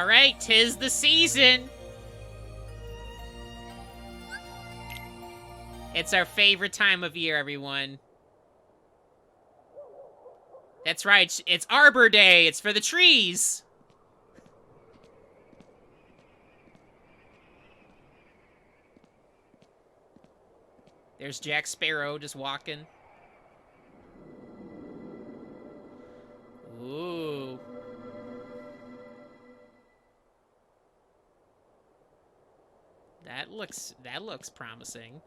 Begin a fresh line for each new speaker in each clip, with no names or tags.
Alright, 'tis the season. It's our favorite time of year, everyone. That's right, it's Arbor Day. It's for the trees. There's Jack Sparrow just walking. Ooh. That looks promising.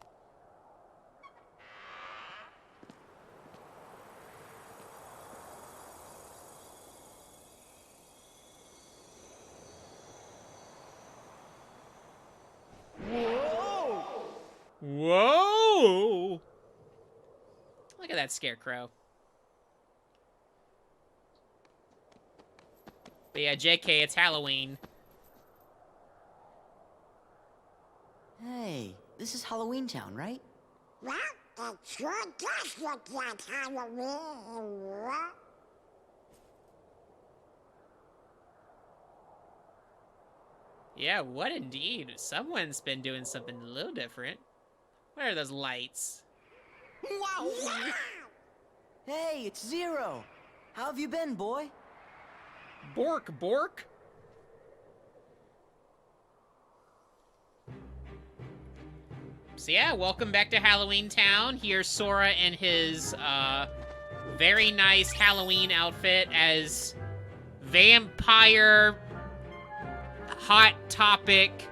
Whoa!
Whoa! Look at that scarecrow. But yeah, JK, it's Halloween.
Hey, this is Halloween Town, right?
Well, it sure does look like Halloween.
Yeah, what indeed? Someone's been doing something a little different. Where are those lights?
Wow! Yeah!
Hey, it's Zero. How have you been, boy?
Bork, Bork? So yeah, welcome back to Halloween Town. Here's Sora in his very nice Halloween outfit as vampire hot topic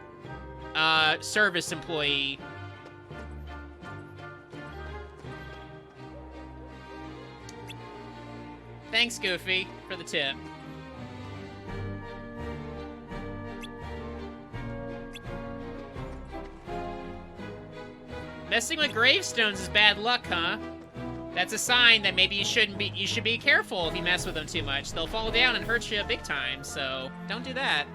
service employee. Thanks, Goofy, for the tip. Messing with gravestones is bad luck, huh? That's a sign that maybe you should be careful if you mess with them too much. They'll fall down and hurt you big time, so don't do that.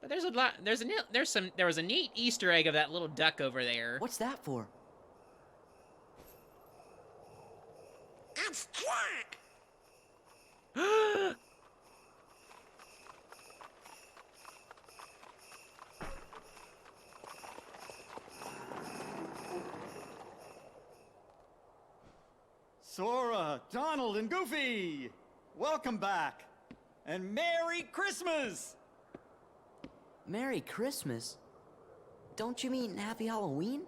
But there's a lot. There was a neat Easter egg of that little duck over there.
What's that for?
It's Jack!
Sora, Donald, and Goofy! Welcome back! And Merry Christmas!
Merry Christmas? Don't you mean Happy Halloween?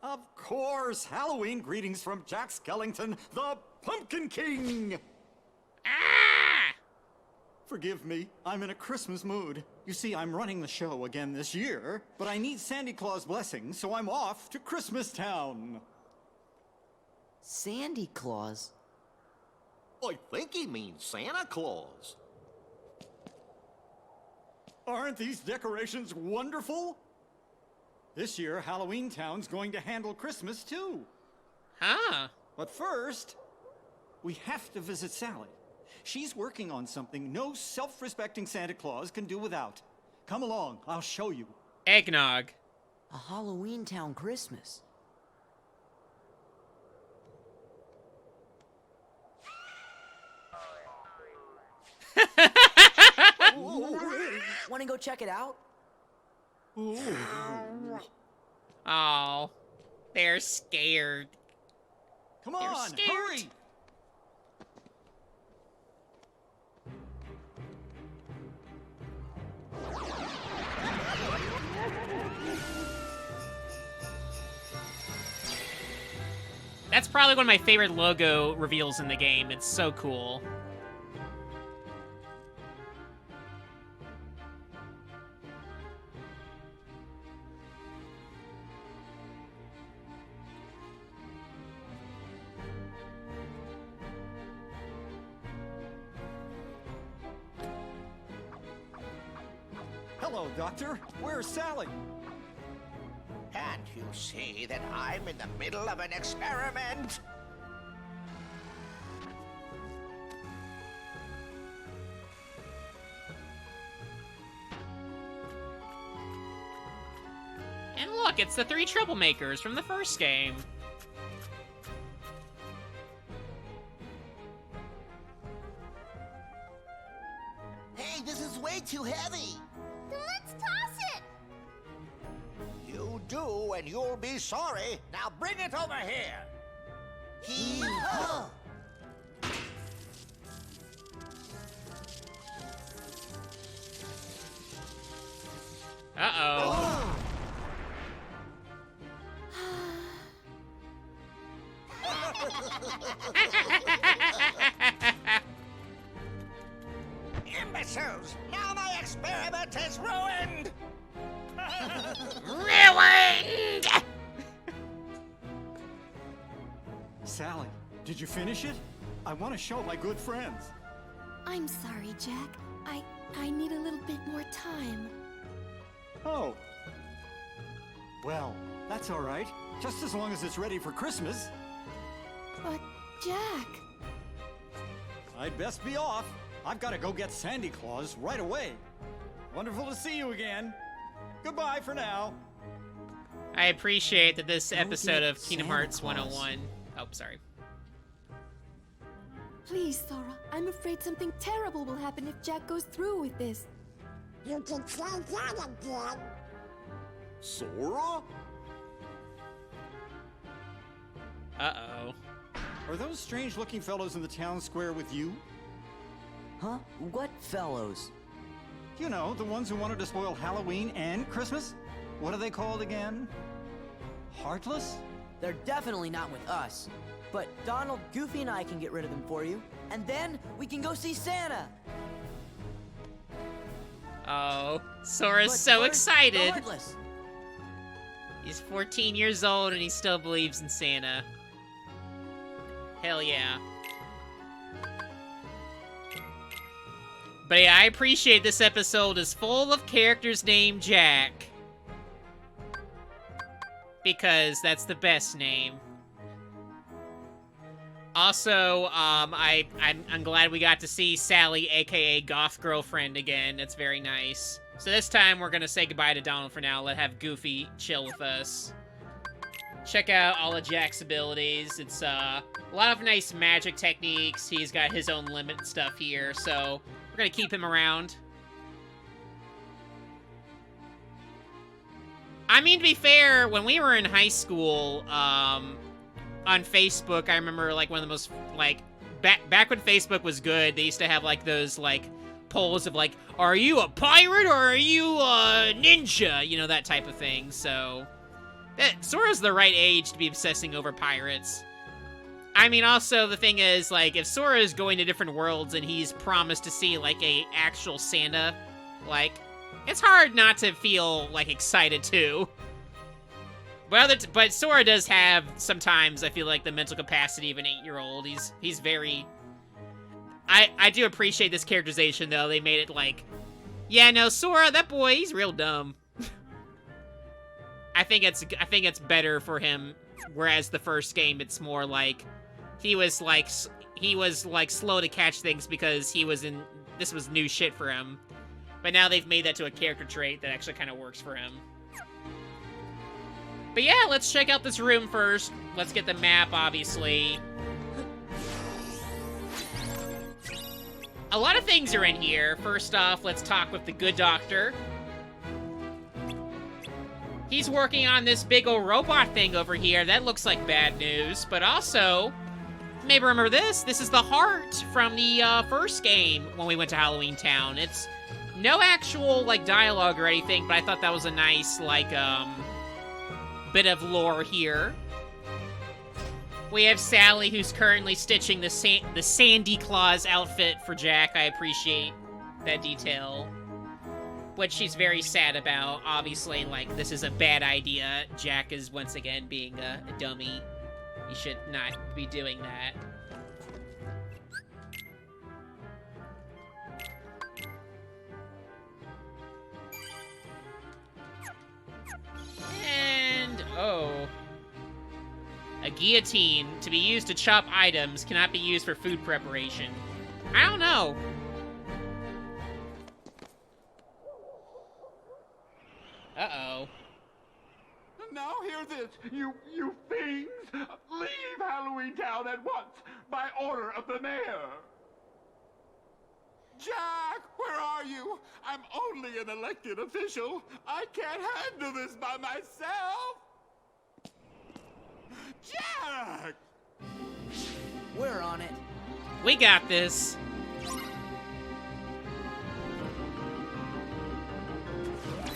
Of course! Halloween greetings from Jack Skellington, the Pumpkin King!
Ah!
Forgive me, I'm in a Christmas mood. You see, I'm running the show again this year, but I need Sandy Claus' blessing, so I'm off to Christmas Town.
Sandy Claus?
I think he means Santa Claus.
Aren't these decorations wonderful? This year, Halloween Town's going to handle Christmas too.
Huh?
But first, we have to visit Sally. She's working on something no self-respecting Santa Claus can do without. Come along, I'll show you.
Eggnog.
A Halloween Town Christmas. Wanna go check it out?
Oh, they're scared.
Come
They're
on,
scared.
hurry!
That's probably one of my favorite logo reveals in the game. It's so cool.
Hello, Doctor. Where's Sally?
Can't you see that I'm in the middle of an experiment?
And look, it's the three troublemakers from the first game.
this is way too heavy.
Then let's toss it.
You do, and you'll be sorry. Now bring it over here. Hee-haw!
Uh-oh.
Imbeciles! Now my experiment is ruined!
Ruined!
Sally, did you finish it? I want to show my good friends.
I'm sorry, Jack. I need a little bit more time.
Oh. Well, that's all right. Just as long as it's ready for Christmas.
But, Jack...
I'd best be off. I've got to go get Sandy Claus right away. Wonderful to see you again. Goodbye for now.
I appreciate that this episode of Kingdom
Santa
Hearts
Claus.
101... Oh, sorry.
Please, Sora. I'm afraid something terrible will happen if Jack goes through with this.
You can say that again.
Sora?
Uh-oh.
Are those strange-looking fellows in the town square with you?
Huh? What fellows?
You know, the ones who wanted to spoil Halloween and Christmas? What are they called again? Heartless?
They're definitely not with us. But Donald, Goofy, and I can get rid of them for you. And then we can go see Santa.
Oh, Sora's
But
so
first,
excited.
regardless.
He's 14 years old and he still believes in Santa. Hell yeah. But yeah, I appreciate this episode is full of characters named Jack. Because that's the best name. Also, I'm glad we got to see Sally, aka Goth Girlfriend, again. It's very nice. So this time we're gonna say goodbye to Donald for now. Let have Goofy chill with us. Check out all of Jack's abilities. It's a lot of nice magic techniques. He's got his own limit stuff here, so we're gonna keep him around. I mean, to be fair, when we were in high school, on Facebook, I remember, like, one of the most, like, back when Facebook was good, they used to have, like, those, like, polls of, like, are you a pirate or are you a ninja? You know, that type of thing, so... Sora's the right age to be obsessing over pirates. I mean, also, the thing is, like, if Sora is going to different worlds and he's promised to see, like, a actual Santa, like, it's hard not to feel, like, excited, too. But Sora does have, sometimes, I feel like, the mental capacity of an 8-year-old. He's very... I do appreciate this characterization, though. They made it like, yeah, no, Sora, that boy, he's real dumb. I think it's better for him, whereas the first game, it's more like, he was slow to catch things because this was new shit for him. But now they've made that to a character trait that actually kind of works for him. But yeah, let's check out this room first. Let's get the map, obviously. A lot of things are in here. First off, let's talk with the good doctor. He's working on this big old robot thing over here. That looks like bad news. But also, maybe remember this. This is the heart from the first game when we went to Halloween Town. It's no actual, like, dialogue or anything, but I thought that was a nice, like, bit of lore here. We have Sally, who's currently stitching the Sandy Claus outfit for Jack. I appreciate that detail. Which she's very sad about. Obviously, like, this is a bad idea. Jack is, once again, being a dummy. He should not be doing that. And, oh. A guillotine, to be used to chop items, cannot be used for food preparation. I don't know. Uh-oh.
Now hear this, you fiends! Leave Halloween Town at once, by order of the mayor! Jack, where are you? I'm only an elected official. I can't handle this by myself. Jack!
We're on it.
We got this.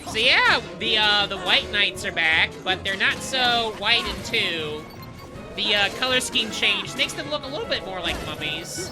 So yeah, the White Knights are back, but they're not so white and two. The color scheme changed, makes them look a little bit more like mummies.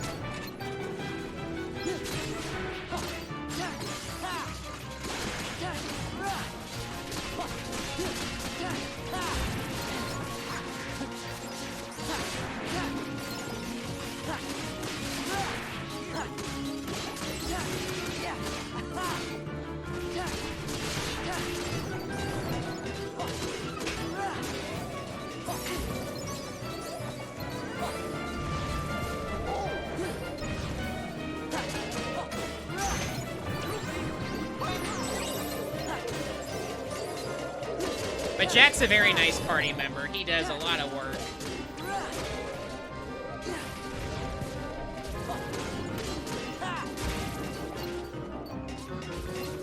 But Jack's a very nice party member. He does a lot of work.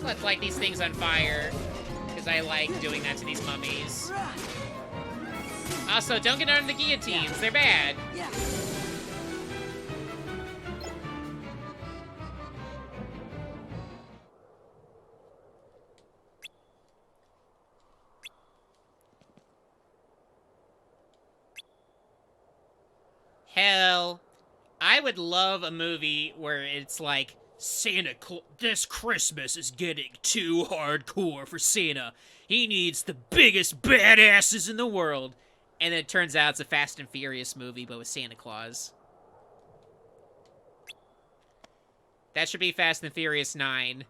Let's light these things on fire, because I like doing that to these mummies. Also, don't get under the guillotines. They're bad. Hell, I would love a movie where it's like, Santa Claus, this Christmas is getting too hardcore for Santa. He needs the biggest badasses in the world. And then it turns out it's a Fast and Furious movie, but with Santa Claus. That should be Fast and Furious 9.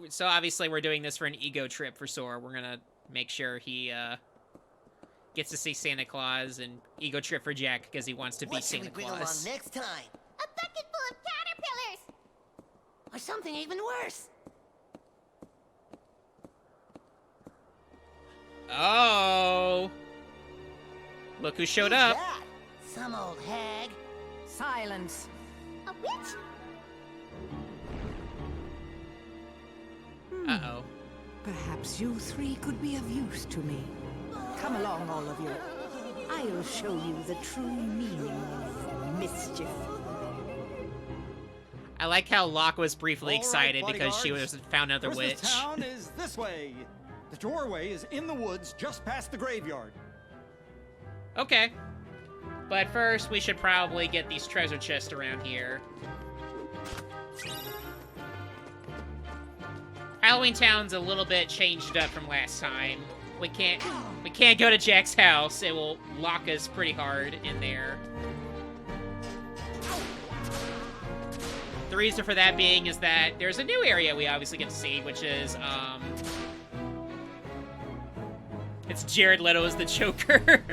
So obviously we're doing this for an ego trip for Sora. We're gonna make sure he gets to see Santa Claus, and ego trip for Jack because he wants to be Santa Claus.
What should we bring along next time?
A bucket full of caterpillars!
Or something even worse?
Oh! Look who showed up.
Who's that? Some old hag.
Silence.
A witch?
Uh-oh.
Perhaps you three could be of use to me. Come along, all of you. I'll show you the true meaning of mischief.
I like how Locke was briefly
All right,
excited because she
bodyguards.
was found another
Christmas
witch.
Town is this way. The doorway is in the woods just past the graveyard.
Okay. But first, we should probably get these treasure chests around here. Halloween Town's a little bit changed up from last time. We can't go to Jack's house. It will lock us pretty hard in there. The reason for that being is that there's a new area we obviously get to see, which is, it's Jared Leto as the Joker.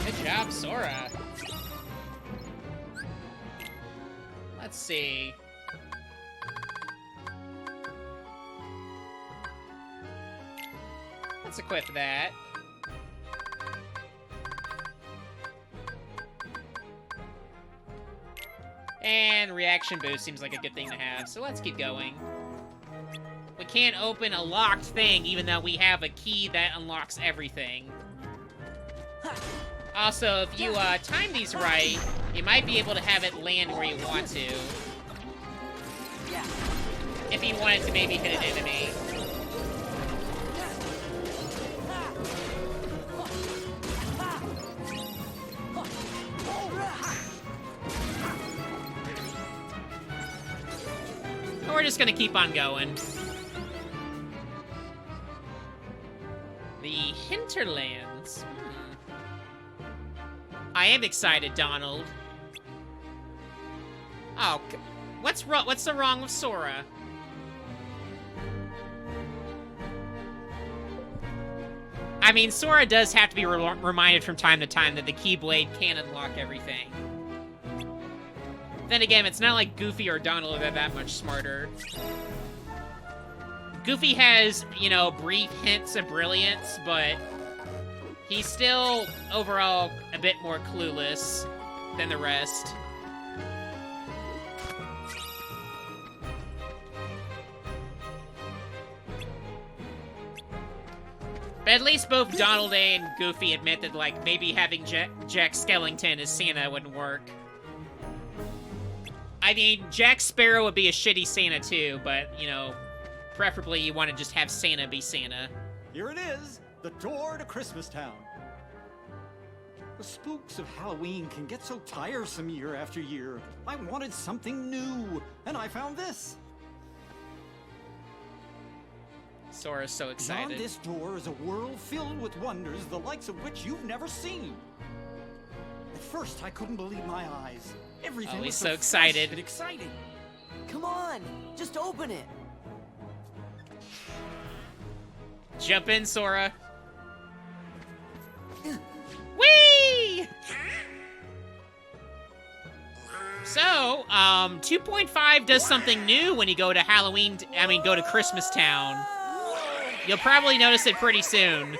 Good job, Sora. Let's see. Let's equip that. And reaction boost seems like a good thing to have, so let's keep going. We can't open a locked thing even though we have a key that unlocks everything. Also, if you time these right, you might be able to have it land where you want to. If you wanted to maybe hit an enemy. We're just gonna keep on going. The Hinterlands. I am excited, Donald. Oh, what's so wrong with Sora? I mean, Sora does have to be reminded from time to time that the Keyblade can unlock everything. Then again, it's not like Goofy or Donald are that much smarter. Goofy has, you know, brief hints of brilliance, but he's still, overall, a bit more clueless than the rest. But at least both Donald and Goofy admit that, like, maybe having Jack Skellington as Santa wouldn't work. I mean, Jack Sparrow would be a shitty Santa too, but, you know, preferably you want to just have Santa be Santa.
Here it is, the door to Christmas Town. The spooks of Halloween can get so tiresome year after year. I wanted something new, and I found this.
Sora's so excited.
Beyond this door is a world filled with wonders the likes of which you've never seen. At first, I couldn't believe my eyes. Everything
he's
was
so
fresh
excited.
and exciting.
Come on, just open it.
Jump in, Sora. Whee! So, 2.5 does something new when you go to go to Christmas Town. You'll probably notice it pretty soon.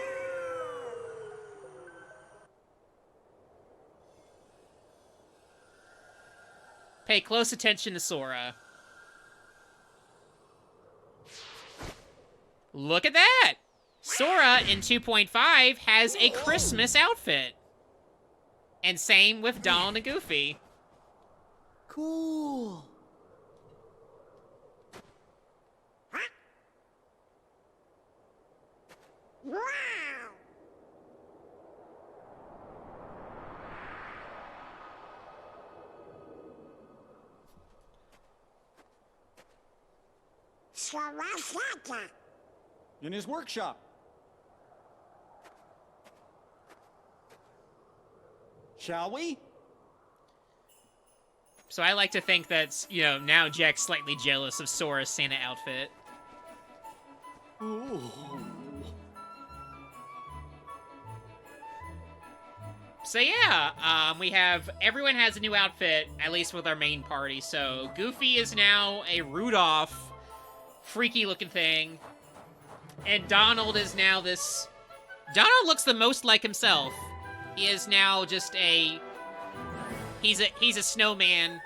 Pay close attention to Sora. Look at that! Sora in 2.5 has a Christmas outfit. And same with Donald and Goofy.
Cool.
Wow!
In his workshop. Shall we?
So I like to think that, you know, now Jack's slightly jealous of Sora's Santa outfit.
Ooh.
So yeah, everyone has a new outfit, at least with our main party. So Goofy is now a Rudolph, freaky looking thing. And Donald is now this... Donald looks the most like himself. He is now just he's a snowman.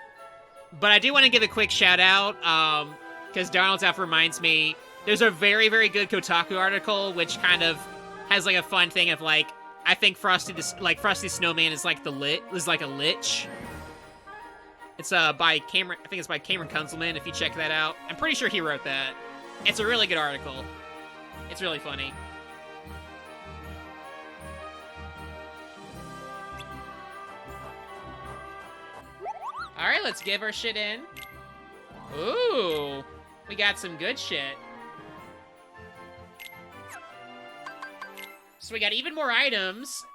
But I do want to give a quick shout out, because Donald's outfit reminds me, there's a very, very good Kotaku article, which kind of has like a fun thing of like, I think Frosty Snowman is like a lich. It's by Cameron, I think it's by Cameron Kunzelman, if you check that out. I'm pretty sure he wrote that. It's a really good article. It's really funny. Alright, let's give our shit in. Ooh, we got some good shit. So we got even more items,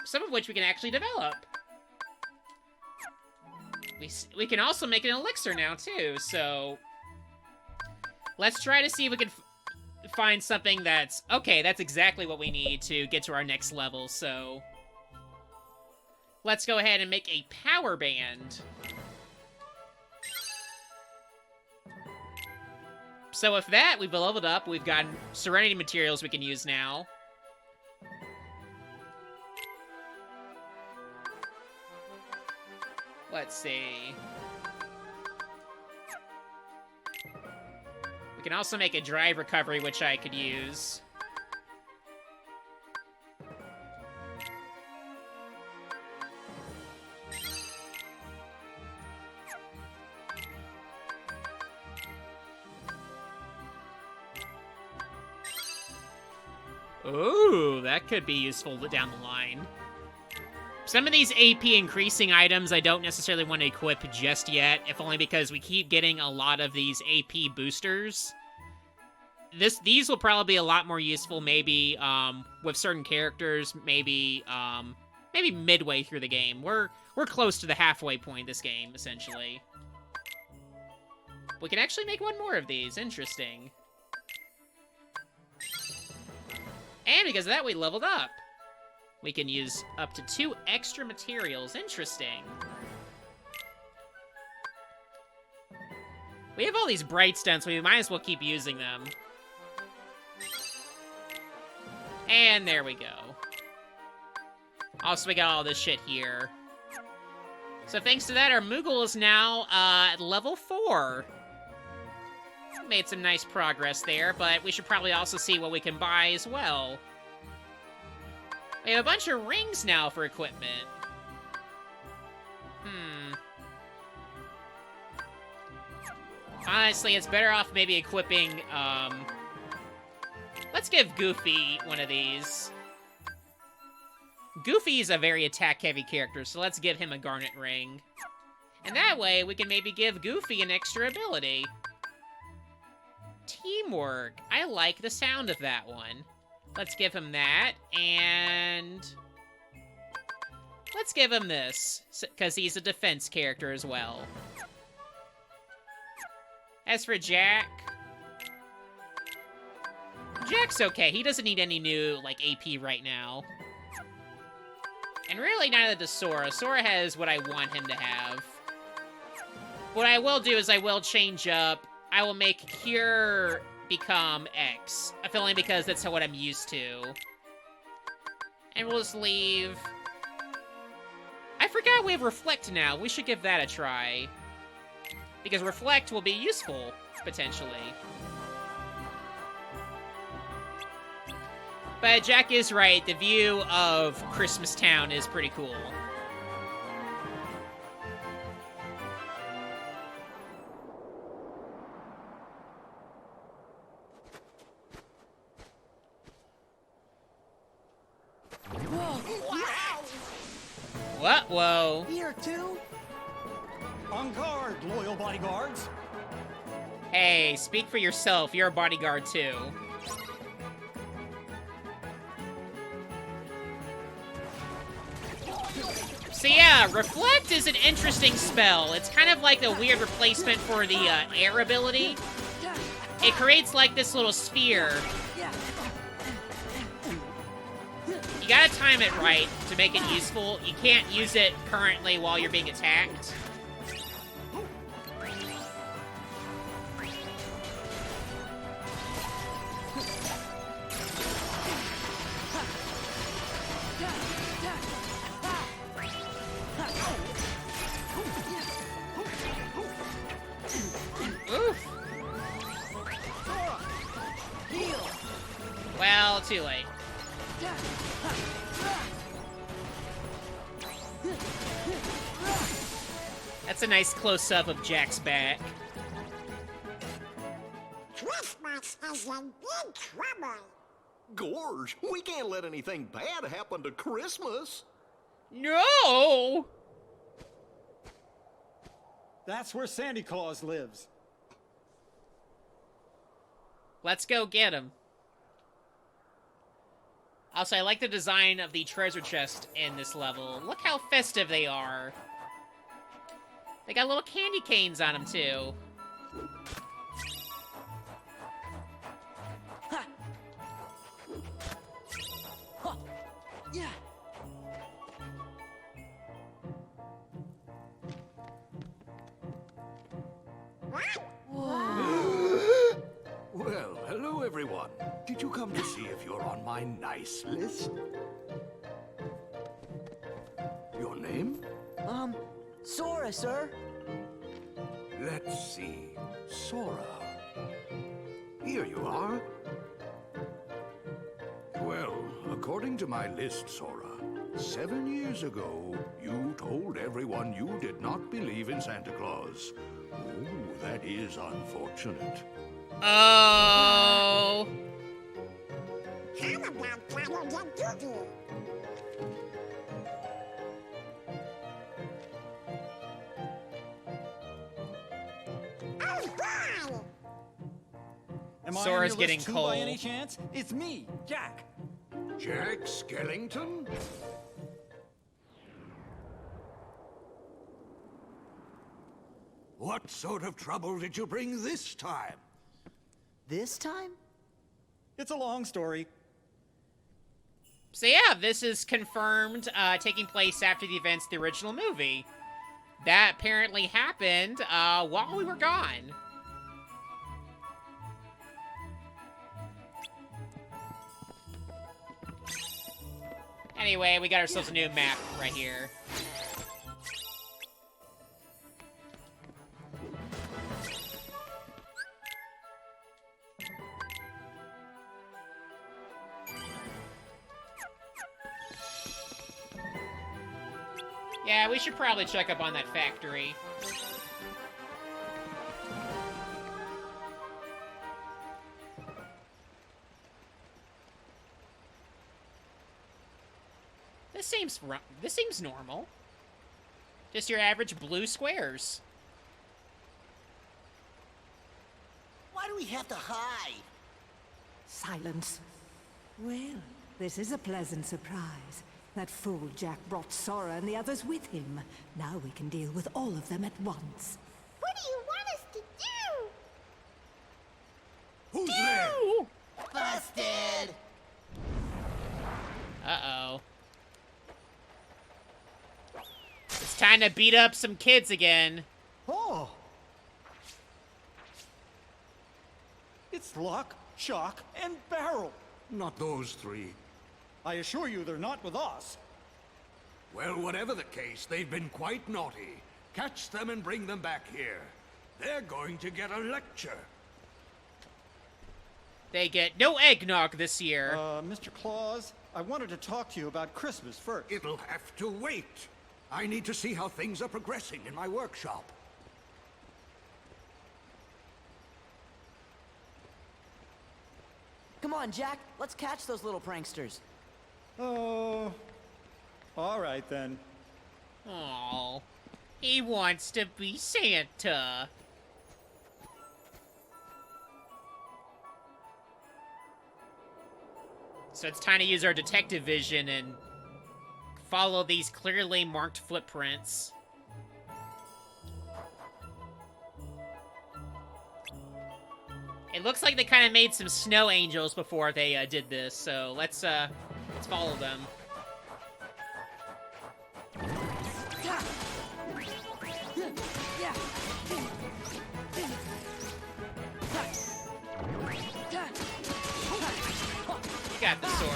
some of which we can actually develop. We can also make an elixir now, too, so... Let's try to see if we can find something that's... Okay, that's exactly what we need to get to our next level, so... Let's go ahead and make a power band. So with that, we've leveled up. We've got Serenity materials we can use now. Let's see. We can also make a drive recovery, which I could use. Ooh, that could be useful down the line. Some of these AP increasing items I don't necessarily want to equip just yet, if only because we keep getting a lot of these AP boosters. These will probably be a lot more useful maybe with certain characters, maybe midway through the game. We're close to the halfway point of this game, essentially. We can actually make one more of these. Interesting. And because of that, we leveled up. We can use up to 2 extra materials. Interesting. We have all these bright stones, so we might as well keep using them. And there we go. Also, we got all this shit here. So thanks to that, our Moogle is now at level 4. Made some nice progress there, but we should probably also see what we can buy as well. We have a bunch of rings now for equipment. Honestly, it's better off maybe equipping, let's give Goofy one of these. Goofy's a very attack-heavy character, so let's give him a Garnet Ring. And that way, we can maybe give Goofy an extra ability. Teamwork. I like the sound of that one. Let's give him that, and... let's give him this, because he's a defense character as well. As for Jack... Jack's okay. He doesn't need any new, like, AP right now. And really, neither does Sora. Sora has what I want him to have. What I will do is I will change up... I will make Cure become X. If only because that's what I'm used to. And we'll just leave... I forgot we have Reflect now. We should give that a try. Because Reflect will be useful, potentially. But Jack is right. The view of Christmas Town is pretty cool. What? Whoa.
Here, too?
On guard, loyal bodyguards.
Hey, speak for yourself. You're a bodyguard, too. So yeah, Reflect is an interesting spell. It's kind of like a weird replacement for the air ability. It creates like this little sphere. You gotta time it right to make it useful. You can't use it currently while you're being attacked. Oof. Well, too late. That's a nice close-up of Jack's back.
Christmas is in big trouble.
Gorge, we can't let anything bad happen to Christmas.
No!
That's where Santa Claus lives.
Let's go get him. Also, I like the design of the treasure chest in this level. Look how festive they are. They got little candy canes on them, too.
Yeah.
Well, hello everyone. Did you come to see if you're on my nice list? Your name?
Sora, sir.
Let's see. Sora. Here you are. Well, according to my list, Sora, 7 years ago, you told everyone you did not believe in Santa Claus. Oh, that is unfortunate.
Oh.
How about Donald and Goofy? Oh, boy!
Am I on
Sora's
your
getting
list too,
cold.
by any chance? It's me, Jack.
Jack Skellington? What sort of trouble did you bring this time?
This time?
It's a long story.
So yeah, this is confirmed, taking place after the events of the original movie. That apparently happened, while we were gone. Anyway, we got ourselves a new map right here. Yeah, we should probably check up on that factory. This seems normal. Just your average blue squares.
Why do we have to hide?
Silence. Well, this is a pleasant surprise. That fool Jack brought Sora and the others with him. Now we can deal with all of them at once.
What do you want us to do?
Who's there?
Busted!
Uh-oh. It's time to beat up some kids again.
Oh! It's Lock, Shock, and Barrel.
Not those three.
I assure you they're not with us.
Well, whatever the case, they've been quite naughty. Catch them and bring them back here. They're going to get a lecture.
They get no eggnog this year.
Mr. Claus, I wanted to talk to you about Christmas first.
It'll have to wait. I need to see how things are progressing in my workshop.
Come on, Jack. Let's catch those little pranksters.
Oh, all right then.
Aww. He wants to be Santa. So it's time to use our detective vision and follow these clearly marked footprints. It looks like they kind of made some snow angels before they did this, so let's follow them. You got this, Sora.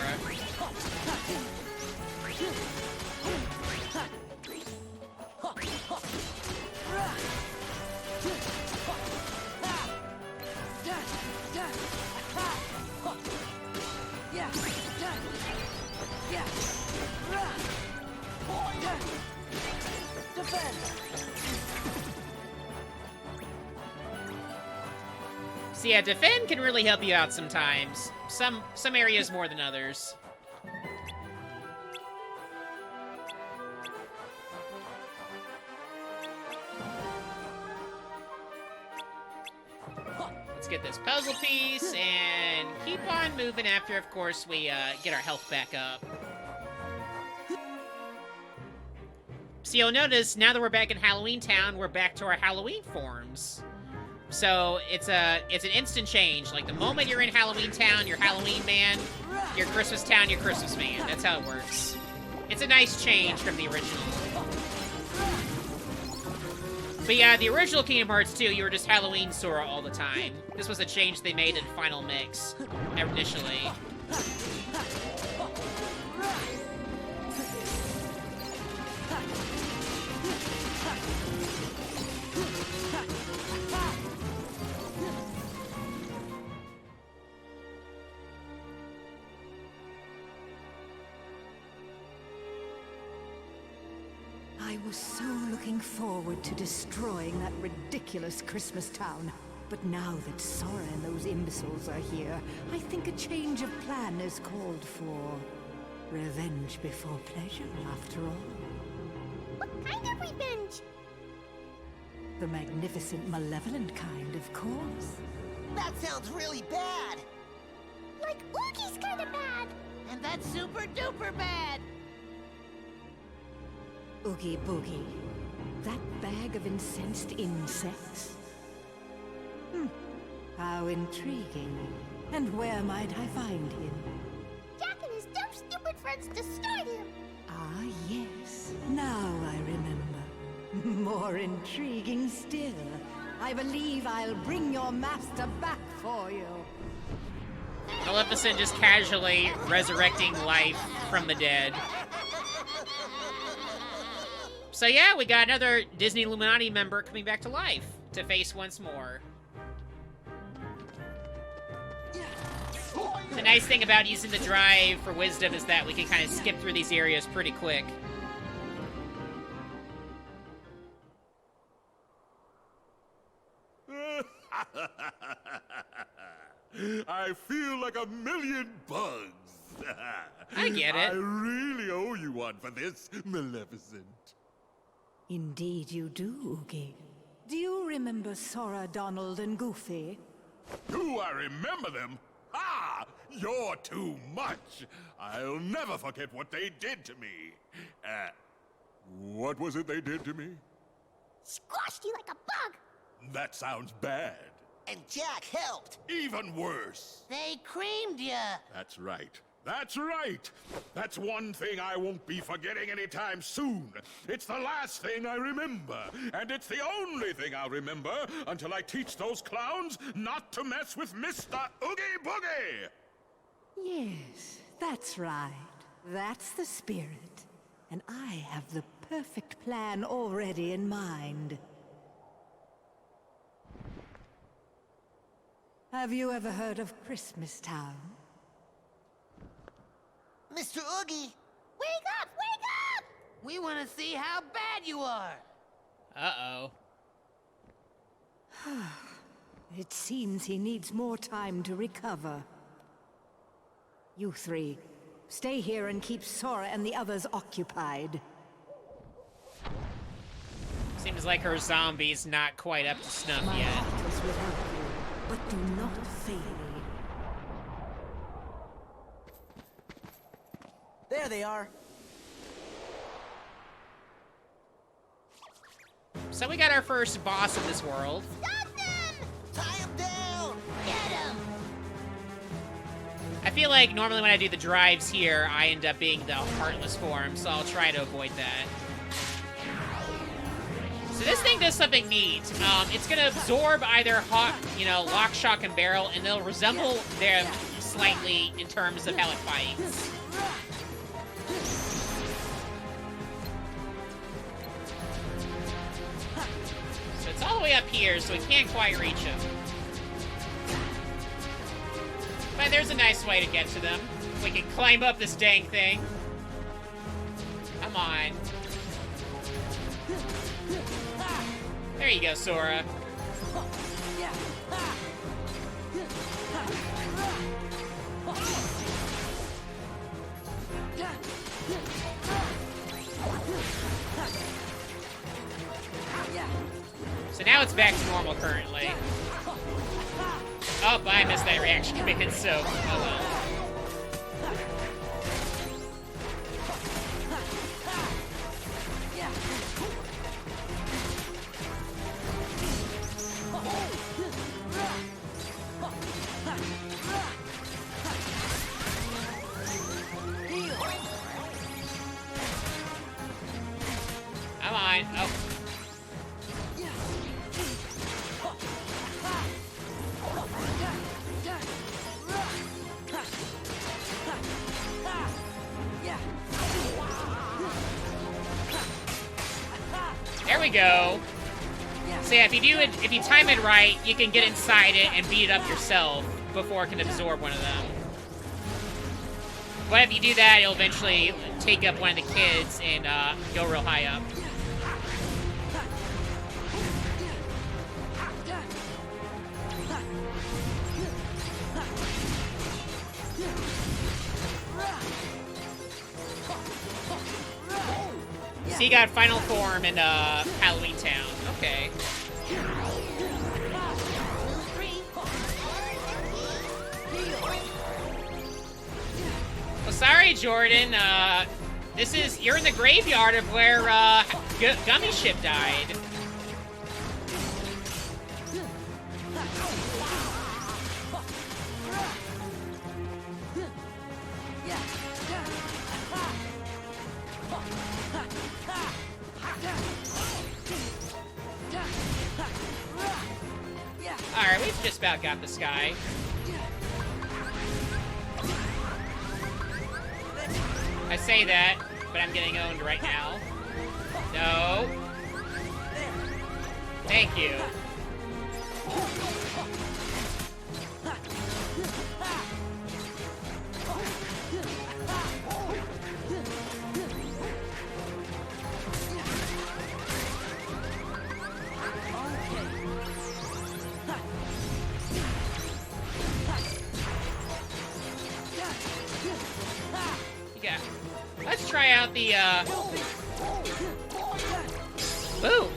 So yeah, defend can really help you out sometimes. Some areas more than others. Let's get this puzzle piece and keep on moving after, of course, we get our health back up. So you'll notice, now that we're back in Halloween Town, we're back to our Halloween forms. So it's an instant change. Like, the moment you're in Halloween Town, you're Halloween Man. You're Christmas Town, you're Christmas Man. That's how it works. It's a nice change from the original. But yeah, the original Kingdom Hearts 2, you were just Halloween Sora all the time. This was a change they made in Final Mix, initially.
I was so looking forward to destroying that ridiculous Christmas town. But now that Sora and those imbeciles are here, I think a change of plan is called for. Revenge before pleasure, after all.
What kind of revenge?
The magnificent, malevolent kind, of course.
That sounds really bad.
Like Oogie's kind of bad.
And that's super duper bad.
Oogie Boogie. That bag of incensed insects? How intriguing. And where might I find him?
Jack and his dumb, stupid friends destroyed him.
Ah, yes. Now I remember. More intriguing still. I believe I'll bring your master back for you.
Maleficent just casually resurrecting life from the dead. So yeah, we got another Disney Illuminati member coming back to life to face once more. The nice thing about using the drive for wisdom is that we can kind of skip through these areas pretty quick.
I feel like a million bugs.
I get it.
I really owe you one for this, Maleficent.
Indeed you do, Oogie. Do you remember Sora, Donald, and Goofy?
Do I remember them? Ah! You're too much. I'll never forget what they did to me. What was it they did to me?
Squashed you like a bug.
That sounds bad.
And Jack helped.
Even worse.
They creamed you.
That's right. That's right. That's one thing I won't be forgetting anytime soon. It's the last thing I remember. And it's the only thing I'll remember until I teach those clowns not to mess with Mr. Oogie Boogie.
Yes, that's right. That's the spirit. And I have the perfect plan already in mind. Have you ever heard of Christmas Town?
Mr. Oogie,
Wake up! Wake up!
We want to see how bad you are.
Uh-oh.
It seems he needs more time to recover. You three, stay here and keep Sora and the others occupied.
Seems like her zombie's not quite up to snuff
My
yet.
heart is without you, but do not fail me.
There they are.
So we got our first boss of this world.
Stop them!
tie him down.
Get him!
I feel like normally when I do the drives here, I end up being the Heartless form, so I'll try to avoid that. So this thing does something neat. It's gonna absorb either hot, lock, shock, and barrel, and they'll resemble them slightly in terms of how it fights. So it's all the way up here, so we can't quite reach them. But there's a nice way to get to them. We can climb up this dang thing. Come on. There you go, Sora. So now it's back to normal currently. Oh, I missed that reaction command, so oh well. Come on. Oh. There we go. So yeah, if you time it right, you can get inside it and beat it up yourself before it can absorb one of them. But if you do that, it'll eventually take up one of the kids and go real high up. So you got final form in Halloween Town. Okay. Well, sorry, Jordan. You're in the graveyard of where, Gummy Ship died. Alright, we've just about got this guy. I say that, but I'm getting owned right now. No. Thank you. Yeah. Let's try out the, Boom!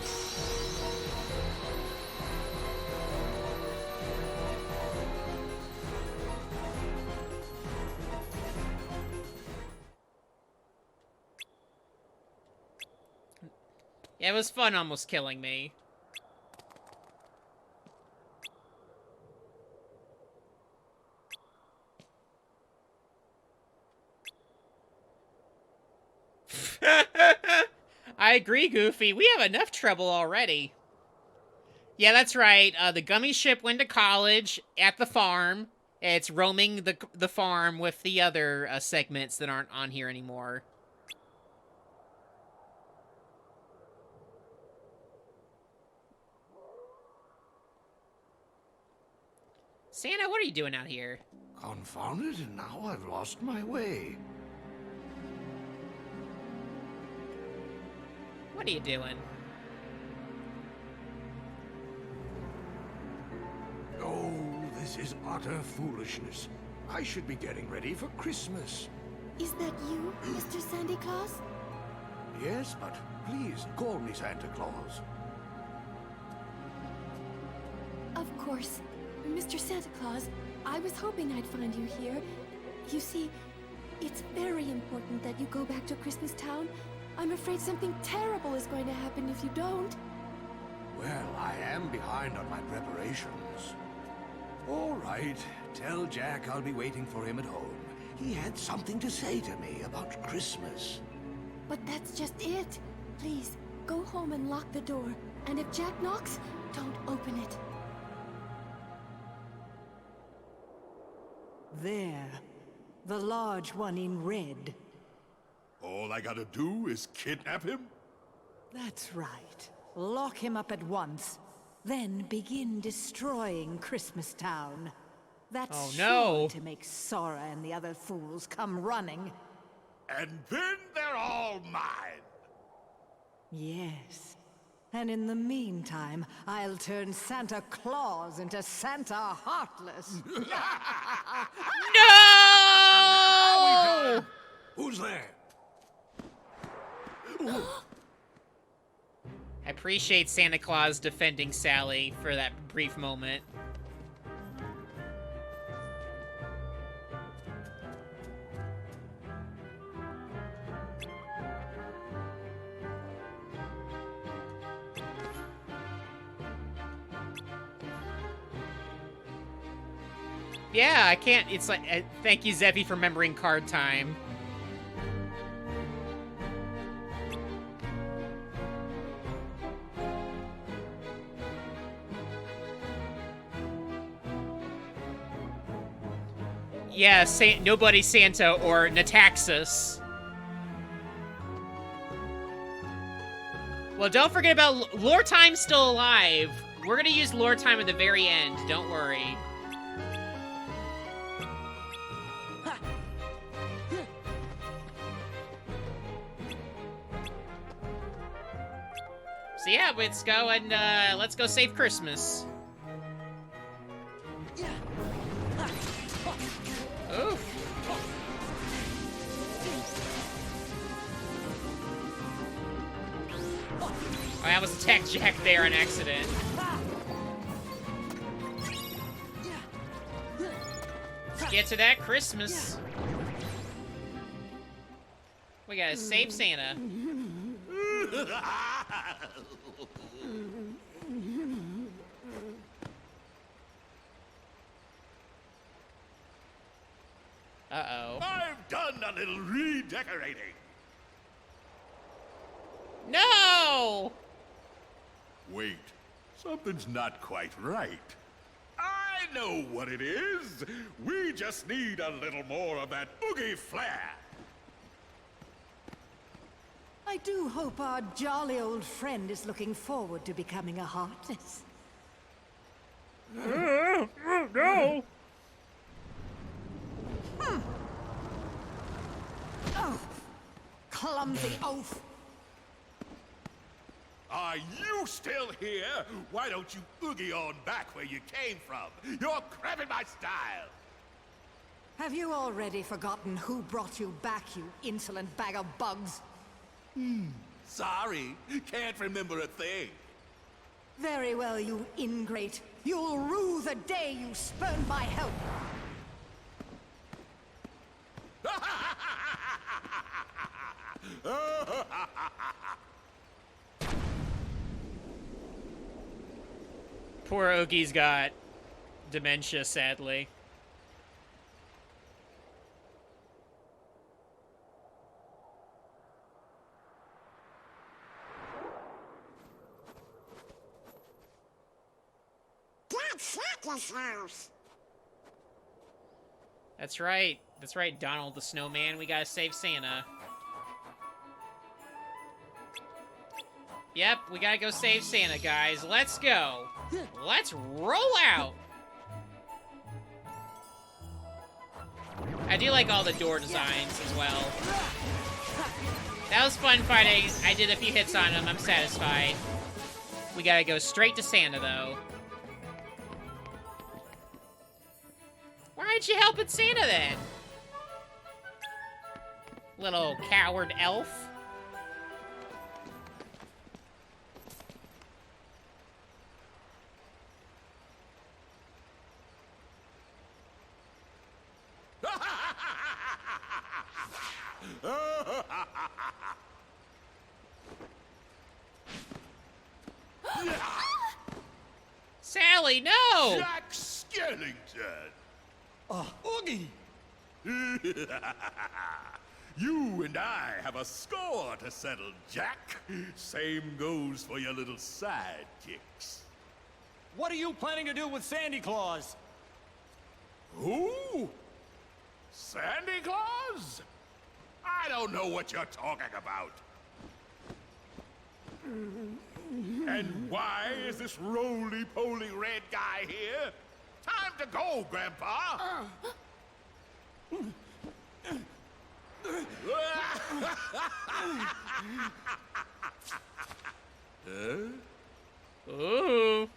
Yeah, it was fun almost killing me. I agree, Goofy. We have enough trouble already. Yeah, that's right. The Gummy Ship went to college at the farm. It's roaming the farm with the other segments that aren't on here anymore. Santa, what are you doing out here?
Confounded, and now I've lost my way.
What are you doing?
Oh, this is utter foolishness. I should be getting ready for Christmas.
Is that you, Mr. Santa Claus?
Yes, but please call me Santa Claus.
Of course. Mr. Santa Claus, I was hoping I'd find you here. You see, it's very important that you go back to Christmas Town. I'm afraid something terrible is going to happen if you don't.
Well, I am behind on my preparations. All right, tell Jack I'll be waiting for him at home. He had something to say to me about Christmas.
But that's just it. Please, go home and lock the door. And if Jack knocks, don't open it.
There. The large one in red.
All I gotta do is kidnap him?
That's right. Lock him up at once. Then begin destroying Christmas Town. That's
Oh, no.
sure to make Sora and the other fools come running.
And then they're all mine!
Yes. And in the meantime, I'll turn Santa Claus into Santa Heartless.
No!
Who's there?
I appreciate Santa Claus defending Sally for that brief moment. Yeah, I can't. It's like, thank you, Zevy, for remembering card time. Yeah, Nobody Santa or Nataxis. Well, don't forget about Lore Time's still alive. We're gonna use Lore Time at the very end, don't worry. So yeah, let's go and let's go save Christmas. Oof. Oh, I almost attacked Jack there on accident. Let's get to that Christmas. we gotta save Santa. Uh-oh.
I've done a little redecorating.
No!
Wait, something's not quite right. I know what it is. We just need a little more of that boogie flair.
I do hope our jolly old friend is looking forward to becoming a heartless.
No!
Oh, clumsy oaf!
Are you still here? Why don't you boogie on back where you came from? You're cramping my style.
Have you already forgotten who brought you back, you insolent bag of bugs?
Sorry, can't remember a thing.
Very well, you ingrate. You'll rue the day you spurned my help.
Poor Oogie's got dementia, sadly.
That's Santa's house.
That's right. That's right, Donald the Snowman. We gotta save Santa. Yep, we gotta go save Santa, guys. Let's go. Let's roll out. I do like all the door designs as well. That was fun fighting. I did a few hits on him. I'm satisfied. We gotta go straight to Santa, though. Why aren't you helping Santa, then? Little coward elf. Sally, no!
Jack Skellington!
Oogie!
You and I have a score to settle, Jack. Same goes for your little sidekicks.
What are you planning to do with Sandy Claus?
Who? Sandy Claus? I don't know what you're talking about. And why is this roly-poly red guy here? Time to go, Grandpa!
Ooh.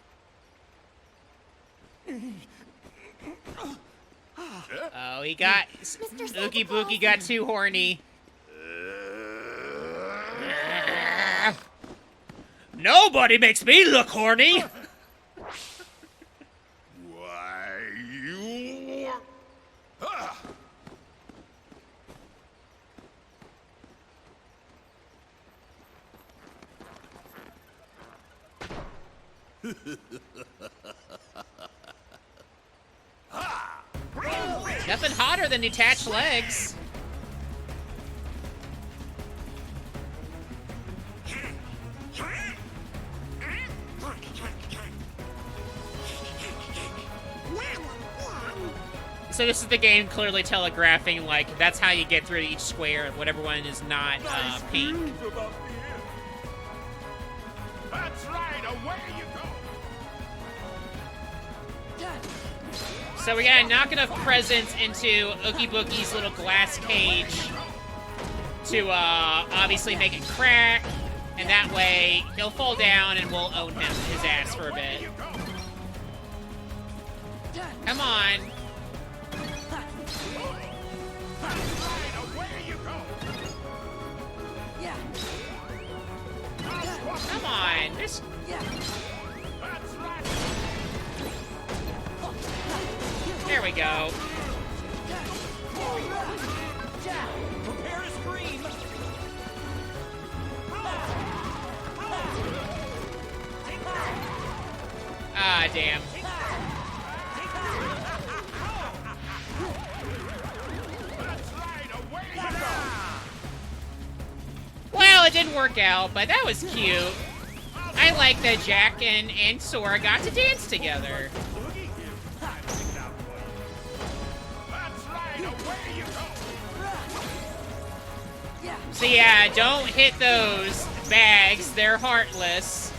Oh, he got... Oogie Boogie got too horny. Nobody makes me look horny!
Why, you... Ah.
Nothing hotter than detached legs. So this is the game clearly telegraphing, like, that's how you get through each square, whatever one is not pink.
That's right, away you go!
So we gotta knock enough presents into Oogie Boogie's little glass cage to obviously make it crack, and that way he'll fall down and we'll own his ass for a bit. Come on. Come on. This... There we go.
Prepare a scream!
Goddamn. Well, it didn't work out, but that was cute. I like that Jack and Sora got to dance together. So yeah, don't hit those bags. They're heartless.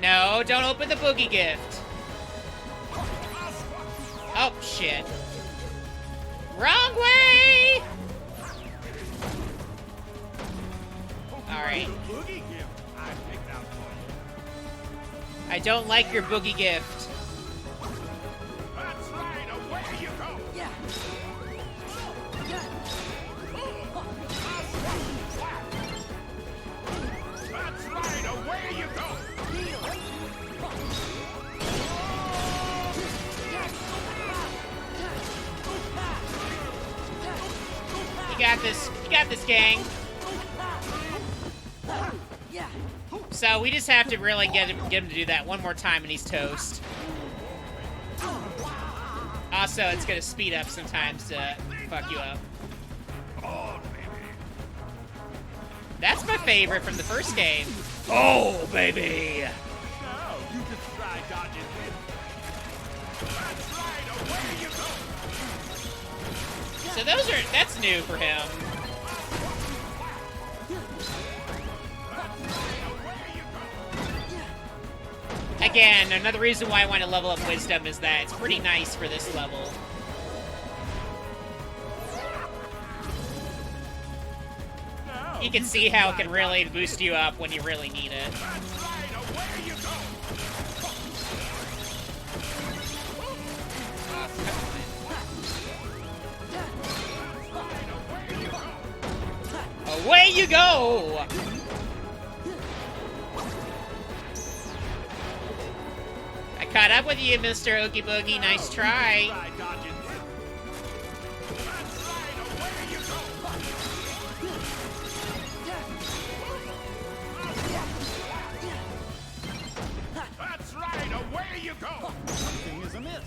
No, don't open the boogie gift. Oh, shit. Wrong way! Alright. I don't like your boogie gift.
That's right, away you go!
Yeah.
That's right, away you go!
You got this. You got this, gang. So we just have to really get him to do that one more time and he's toast. Also, it's gonna speed up sometimes to fuck you up. That's my favorite from the first game. Oh, baby!
Now you just try dodging it. That's right, away you go!
So that's new for him. Again, another reason why I want to level up Wisdom is that it's pretty nice for this level. You can see how it can really boost you up when you really need it. Away you go! I caught up with you, Mr. Oogie Boogie. Nice try.
That's right, away you go!
Something is amiss.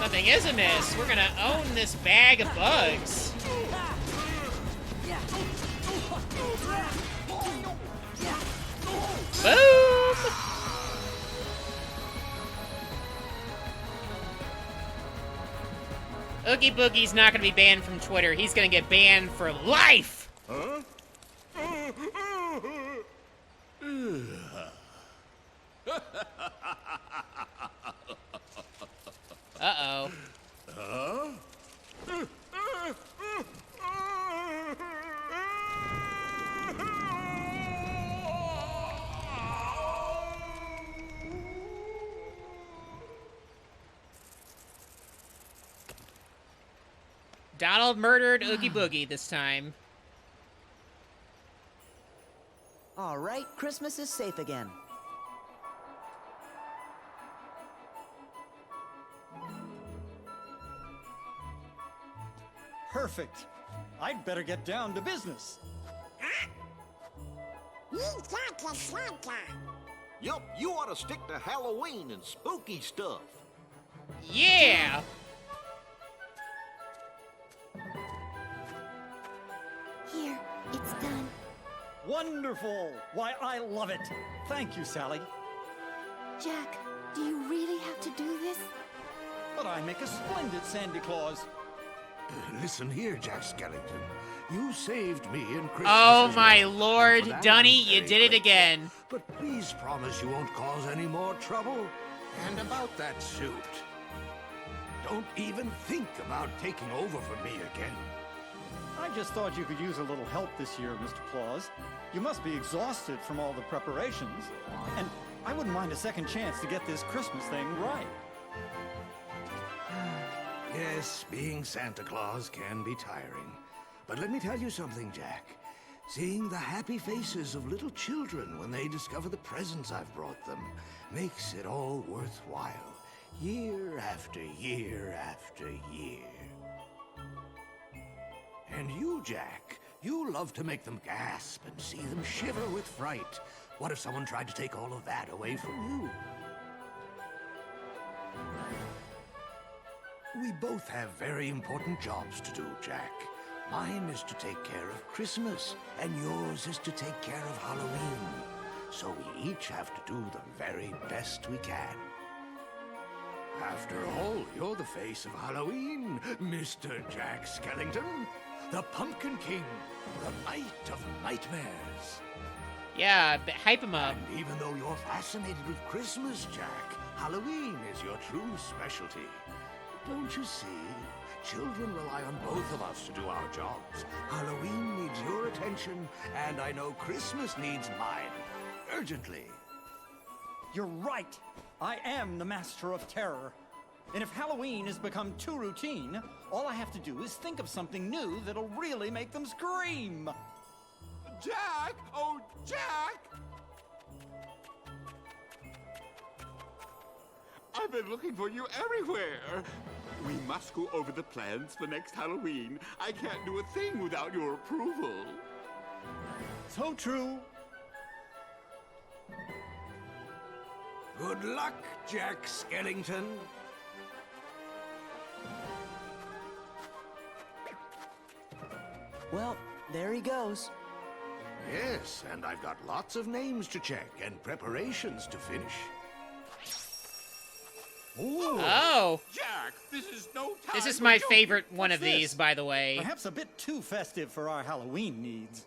Something is amiss. We're gonna own this bag of bugs. Boom! Oogie Boogie's not gonna be banned from Twitter. He's gonna get banned for life!
Huh?
Uh-oh. Donald murdered Oogie Boogie this time.
All right, Christmas is safe again.
Perfect. I'd better get down to business.
We got to Santa.
Yup, you ought to stick to Halloween and spooky stuff.
Yeah!
Here, it's done.
Wonderful. Why, I love it. Thank you, Sally.
Jack, do you really have to do this?
But I make a splendid Santa Claus.
Listen here, Jack Skellington. You saved me in Christmas.
Oh
as
my
well,
lord,
and for that
Dunny,
I'm
you
very
did it
grateful.
again.
But please promise you won't cause any more trouble. And about that suit, don't even think about taking over for me again.
I just thought you could use a little help this year, Mr. Claus. You must be exhausted from all the preparations. And I wouldn't mind a second chance to get this Christmas thing right.
Yes, being Santa Claus can be tiring. But let me tell you something, Jack. Seeing the happy faces of little children when they discover the presents I've brought them makes it all worthwhile. Year after year after year. And you, Jack, you love to make them gasp and see them shiver with fright. What if someone tried to take all of that away from you? We both have very important jobs to do, Jack. Mine is to take care of Christmas, and yours is to take care of Halloween. So we each have to do the very best we can. After all, you're the face of Halloween, Mr. Jack Skellington. The Pumpkin King, the Knight of Nightmares.
Yeah, hype him up.
And even though you're fascinated with Christmas, Jack, Halloween is your true specialty. Don't you see? Children rely on both of us to do our jobs. Halloween needs your attention, and I know Christmas needs mine. Urgently.
You're right. I am the master of terror. And if Halloween has become too routine, all I have to do is think of something new that'll really make them scream.
Jack! Oh, Jack! I've been looking for you everywhere. We must go over the plans for next Halloween. I can't do a thing without your approval.
So true.
Good luck, Jack Skellington.
Well, there he goes.
Yes, and I've got lots of names to check and preparations to finish.
Ooh.
Oh,
Jack, this is no time.
this is
for
my
joking.
favorite one of
What's this?
these, by the way.
Perhaps a bit too festive for our Halloween needs.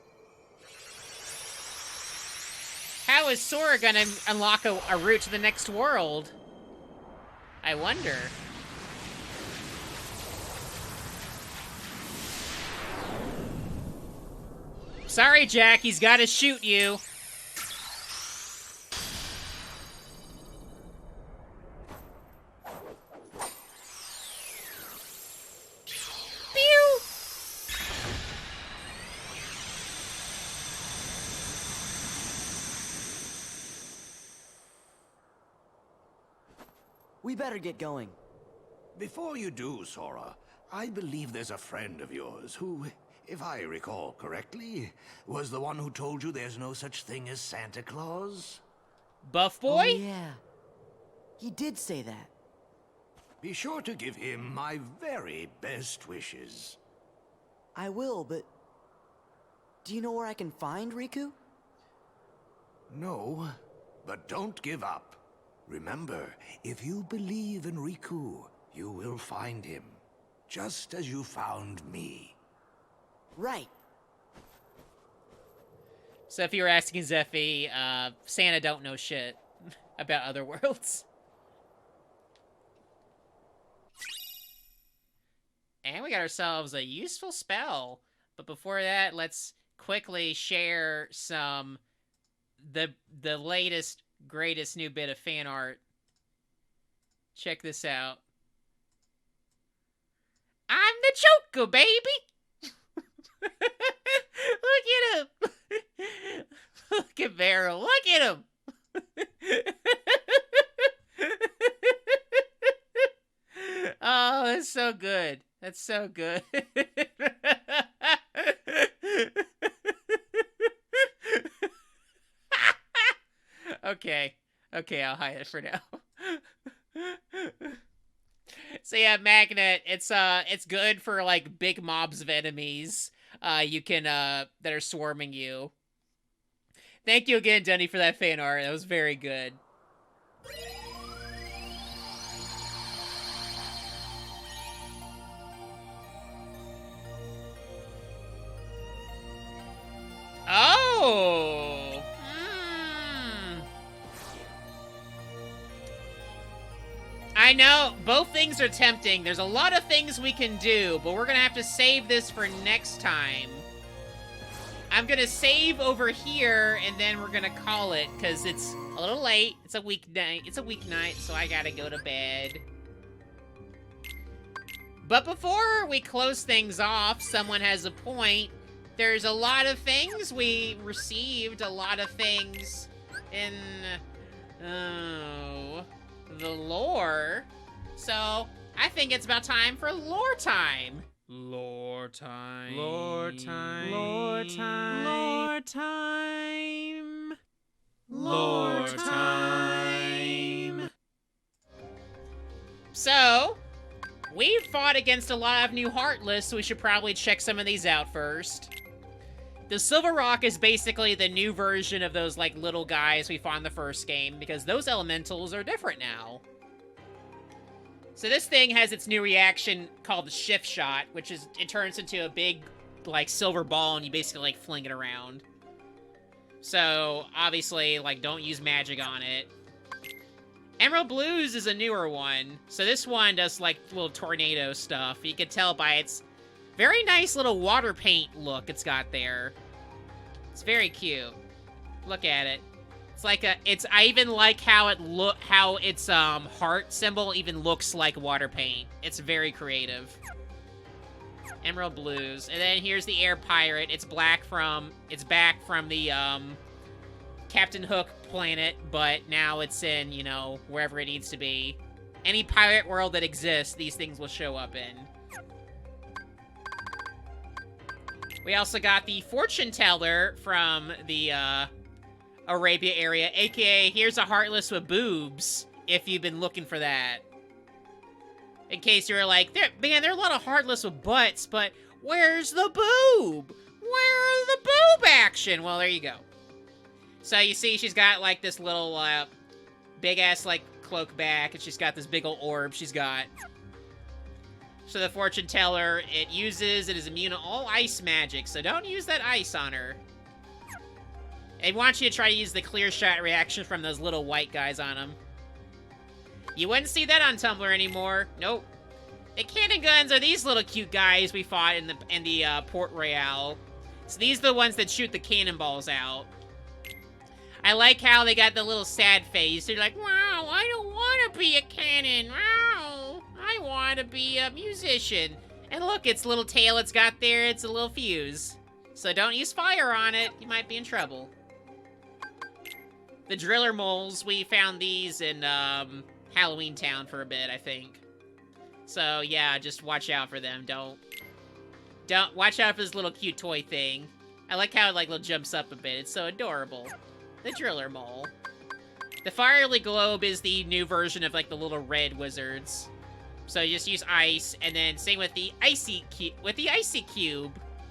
How is Sora gonna unlock a route to the next world? I wonder. Sorry, Jack, he's gotta shoot you. Pew!
We better get going.
Before you do, Sora, I believe there's a friend of yours who, if I recall correctly, was the one who told you there's no such thing as Santa Claus.
Buff boy?
Oh, yeah. He did say that.
Be sure to give him my very best wishes.
I will, but... do you know where I can find Riku?
No, but don't give up. Remember, if you believe in Riku, you will find him. Just as you found me.
Right.
So if you were asking Zeffy, Santa don't know shit about other worlds. And we got ourselves a useful spell. But before that, let's quickly share some the latest, greatest new bit of fan art. Check this out. I'm the Joker, baby! Look at him! Look at Barrel, look at him! Oh, that's so good. That's so good. Okay. Okay, I'll hide it for now. So yeah, Magnet, it's good for like big mobs of enemies you can that are swarming you. Thank you again, Denny, for that fan art. That was very good. Oh! I know, both things are tempting. There's a lot of things we can do, but we're gonna have to save this for next time. I'm gonna save over here, and then we're gonna call it, because it's a little late. It's a weeknight. It's a weeknight, so I gotta go to bed. But before we close things off, someone has a point. There's a lot of things we received, a lot of things in the lore. So I think it's about time for lore time. Lore. Lore time.
Lore time.
Lore time.
Lore time.
Lore time. So, we've fought against a lot of new Heartless, so we should probably check some of these out first. The Silver Rock is basically the new version of those, like, little guys we fought in the first game, because those elementals are different now. So this thing has its new reaction called the Shift Shot, which is, it turns into a big, like, silver ball, and you basically, like, fling it around. So, obviously, like, don't use magic on it. Emerald Blues is a newer one. So this one does, like, little tornado stuff. You can tell by its very nice little water paint look it's got there. It's very cute. Look at it. It's like I even like how its heart symbol even looks like water paint. It's very creative. Emerald Blues. And then here's the Air Pirate. It's back from the Captain Hook planet, but now it's in, you know, wherever it needs to be. Any pirate world that exists, these things will show up in. We also got the Fortune Teller from the Arabia area, aka here's a Heartless with boobs, if you've been looking for that. In case you were like, man, there are a lot of Heartless with butts, but where's the boob? Where's the boob action? Well, there you go. So you see she's got like this little big-ass like cloak back, and she's got this big old orb she's got. So the Fortune Teller, it is immune to all ice magic, so don't use that ice on her. They want you to try to use the clear shot reaction from those little white guys on them. You wouldn't see that on Tumblr anymore. Nope. The cannon guns are these little cute guys we fought in the Port Royale. So these are the ones that shoot the cannonballs out. I like how they got the little sad face. They're like, wow, I don't want to be a cannon. Wow, I want to be a musician. And look, its little tail it's got there, it's a little fuse. So don't use fire on it. You might be in trouble. The Driller Moles, we found these in Halloween Town for a bit, I think. So yeah, just watch out for them. Don't watch out for this little cute toy thing. I like how it like jumps up a bit. It's so adorable. The Driller Mole. The Firely Globe is the new version of like the little red wizards. So you just use ice, and then same with the icy cube,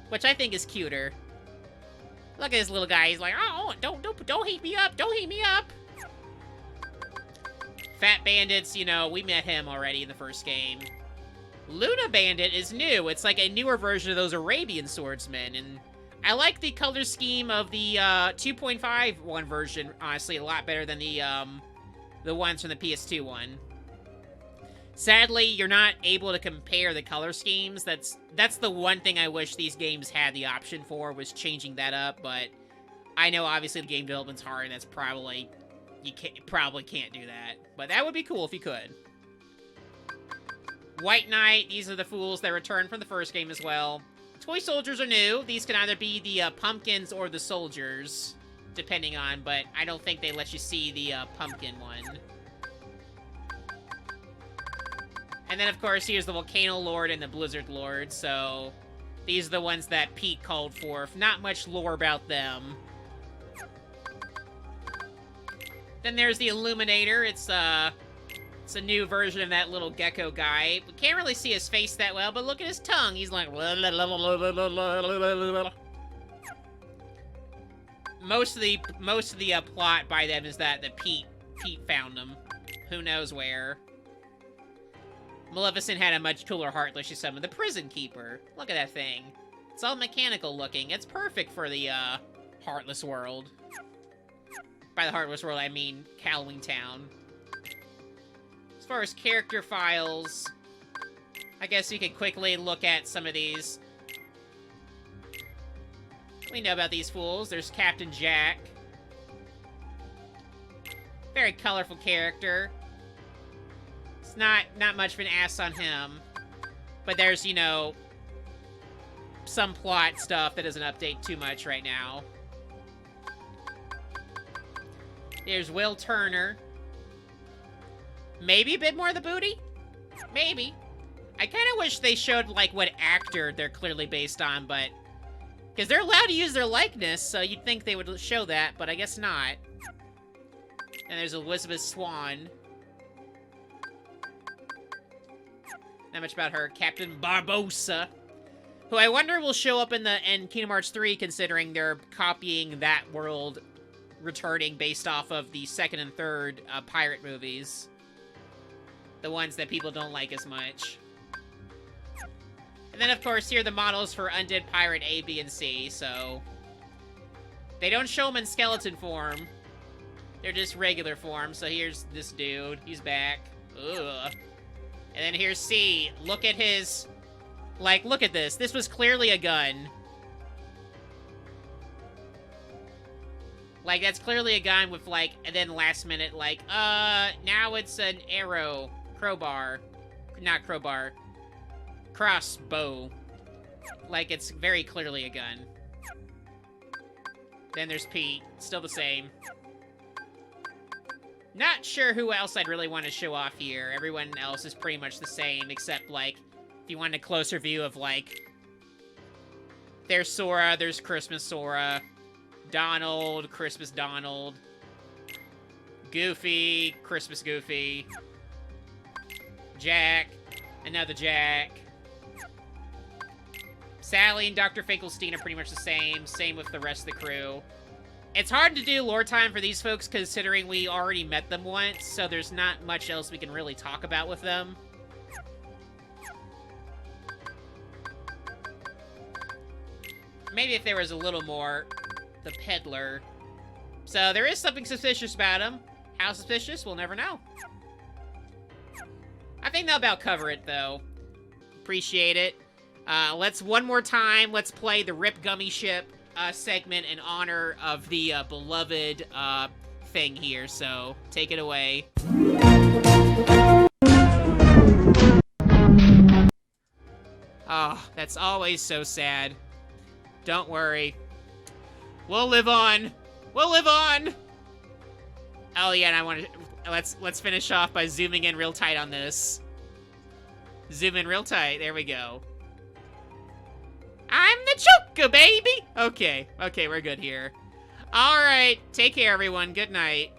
which I think is cuter. Look at this little guy. He's like, oh, don't heat me up. Don't heat me up. Fat Bandits, you know, we met him already in the first game. Luna Bandit is new. It's like a newer version of those Arabian swordsmen, and I like the color scheme of the 2.5 version, honestly, a lot better than the ones from the PS2 one. Sadly, you're not able to compare the color schemes. That's the one thing I wish these games had the option for, was changing that up, but I know obviously the game development's hard, and that's probably, probably can't do that. But that would be cool if you could. White Knight, these are the fools that returned from the first game as well. Toy soldiers are new. These can either be the pumpkins or the soldiers, depending on, but I don't think they let you see the pumpkin one. And then, of course, here's the Volcano Lord and the Blizzard Lord, so these are the ones that Pete called for. Not much lore about them. Then there's the Illuminator. It's a new version of that little gecko guy. We can't really see his face that well, but look at his tongue. He's like... Most of the plot by them is that Pete found them. Who knows where. Maleficent had a much cooler Heartless. She summoned the Prison Keeper. Look at that thing. It's all mechanical looking. It's perfect for the Heartless world. By the Heartless world, I mean Halloween Town. As far as character files, I guess we could quickly look at some of these. We know about these fools. There's Captain Jack. Very colorful character. It's not much of an ass on him. But there's, you know, some plot stuff that doesn't update too much right now. There's Will Turner. Maybe a bit more of the booty? Maybe. I kind of wish they showed, like, what actor they're clearly based on, but... Because they're allowed to use their likeness, so you'd think they would show that, but I guess not. And there's Elizabeth Swan. Not much about her. Captain Barbossa. Who I wonder will show up in Kingdom Hearts 3, considering they're copying that world returning based off of the second and third pirate movies. The ones that people don't like as much. And then, of course, here are the models for Undead Pirate A, B, and C, so... They don't show them in skeleton form. They're just regular form, so here's this dude. He's back. Ugh. And then here's C. Look at his... Like, look at this. This was clearly a gun. Like, that's clearly a gun with, like, and then last minute, like, now it's an arrow. Crowbar. Not crowbar. Crossbow. Like, it's very clearly a gun. Then there's Pete. Still the same. Not sure who else I'd really want to show off here. Everyone else is pretty much the same, except, like, if you want a closer view of, like... There's Sora, there's Christmas Sora. Donald, Christmas Donald. Goofy, Christmas Goofy. Jack, another Jack. Sally and Dr. Finkelstein are pretty much the same. Same with the rest of the crew. It's hard to do lore time for these folks considering we already met them once, so there's not much else we can really talk about with them. Maybe if there was a little more, the peddler. So there is something suspicious about him. How suspicious? We'll never know. I think they'll about cover it, though. Appreciate it. One more time, let's play the Rip Gummy Ship segment in honor of the beloved thing here, so take it away. Oh, that's always so sad. Don't worry. We'll live on. We'll live on! Oh yeah, and I want to... Let's finish off by zooming in real tight on this. Zoom in real tight. There we go. I'm the Choco, baby! Okay, we're good here. Alright, take care, everyone. Good night.